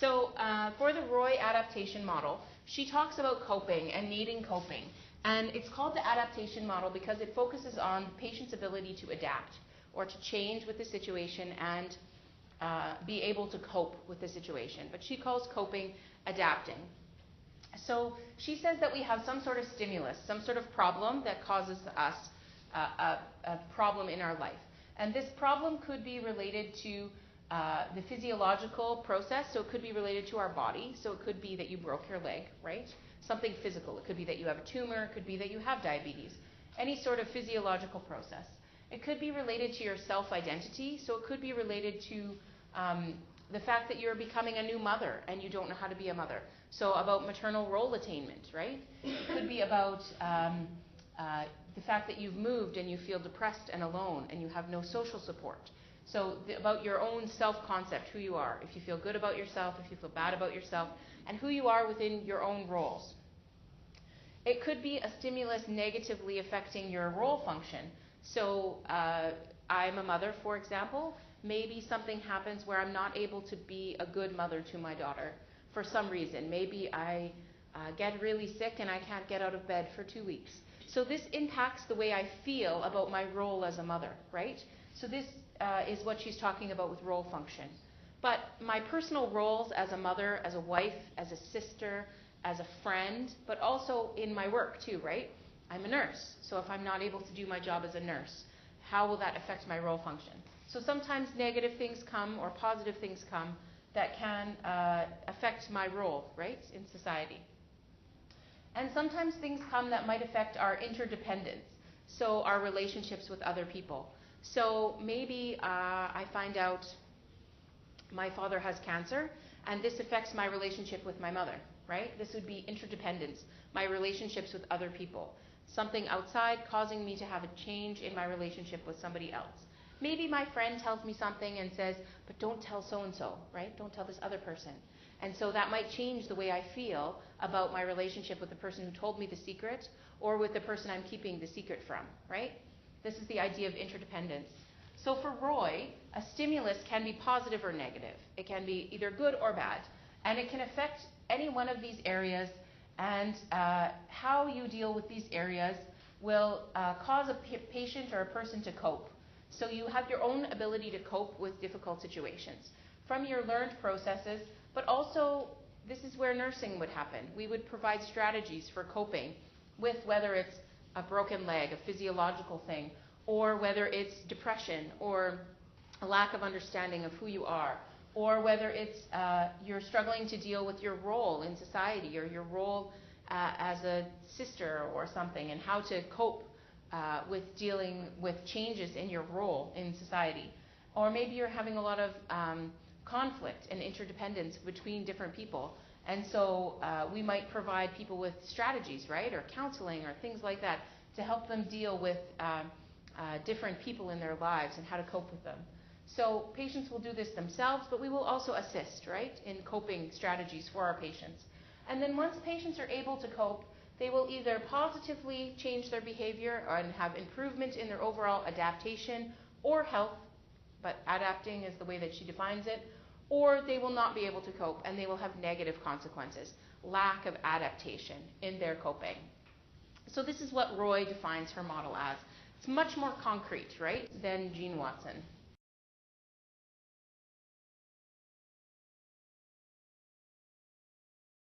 So for the Roy adaptation model, she talks about coping and needing coping. And it's called the adaptation model because it focuses on the patient's ability to adapt or to change with the situation and be able to cope with the situation. But she calls coping adapting. So she says that we have some sort of stimulus, some sort of problem that causes us a problem in our life. And this problem could be related to the physiological process, so it could be related to our body. So it could be that you broke your leg, right? Something physical. It could be that you have a tumor. It could be that you have diabetes. Any sort of physiological process. It could be related to your self-identity. So it could be related to the fact that you're becoming a new mother and you don't know how to be a mother. So about maternal role attainment, right? It could be about the fact that you've moved and you feel depressed and alone and you have no social support. So about your own self-concept, who you are, if you feel good about yourself, if you feel bad about yourself, and who you are within your own roles. It could be a stimulus negatively affecting your role function. So I'm a mother, for example. Maybe something happens where I'm not able to be a good mother to my daughter for some reason. Maybe I get really sick and I can't get out of bed for 2 weeks. So this impacts the way I feel about my role as a mother, right? So this is what she's talking about with role function. But my personal roles as a mother, as a wife, as a sister, as a friend, but also in my work too, right? I'm a nurse. So if I'm not able to do my job as a nurse, how will that affect my role function? So sometimes negative things come or positive things come that can affect my role, right, in society. And sometimes things come that might affect our interdependence, so our relationships with other people. So maybe I find out my father has cancer, and this affects my relationship with my mother, right? This would be interdependence, my relationships with other people. Something outside causing me to have a change in my relationship with somebody else. Maybe my friend tells me something and says, but don't tell so-and-so, right? Don't tell this other person. And so that might change the way I feel about my relationship with the person who told me the secret or with the person I'm keeping the secret from, right? This is the idea of interdependence. So for Roy, a stimulus can be positive or negative. It can be either good or bad. And it can affect any one of these areas, and how you deal with these areas will cause a patient or a person to cope. So you have your own ability to cope with difficult situations from your learned processes, but also this is where nursing would happen. We would provide strategies for coping with whether it's a broken leg, a physiological thing, or whether it's depression or a lack of understanding of who you are, or whether it's you're struggling to deal with your role in society or your role as a sister or something, and how to cope with dealing with changes in your role in society. Or maybe you're having a lot of conflict and interdependence between different people. And so we might provide people with strategies, right, or counseling or things like that to help them deal with different people in their lives and how to cope with them. So patients will do this themselves, but we will also assist, right, in coping strategies for our patients. And then once patients are able to cope, they will either positively change their behavior and have improvement in their overall adaptation or health, but adapting is the way that she defines it, or they will not be able to cope and they will have negative consequences, lack of adaptation in their coping. So this is what Roy defines her model as. It's much more concrete, right, than Jean Watson.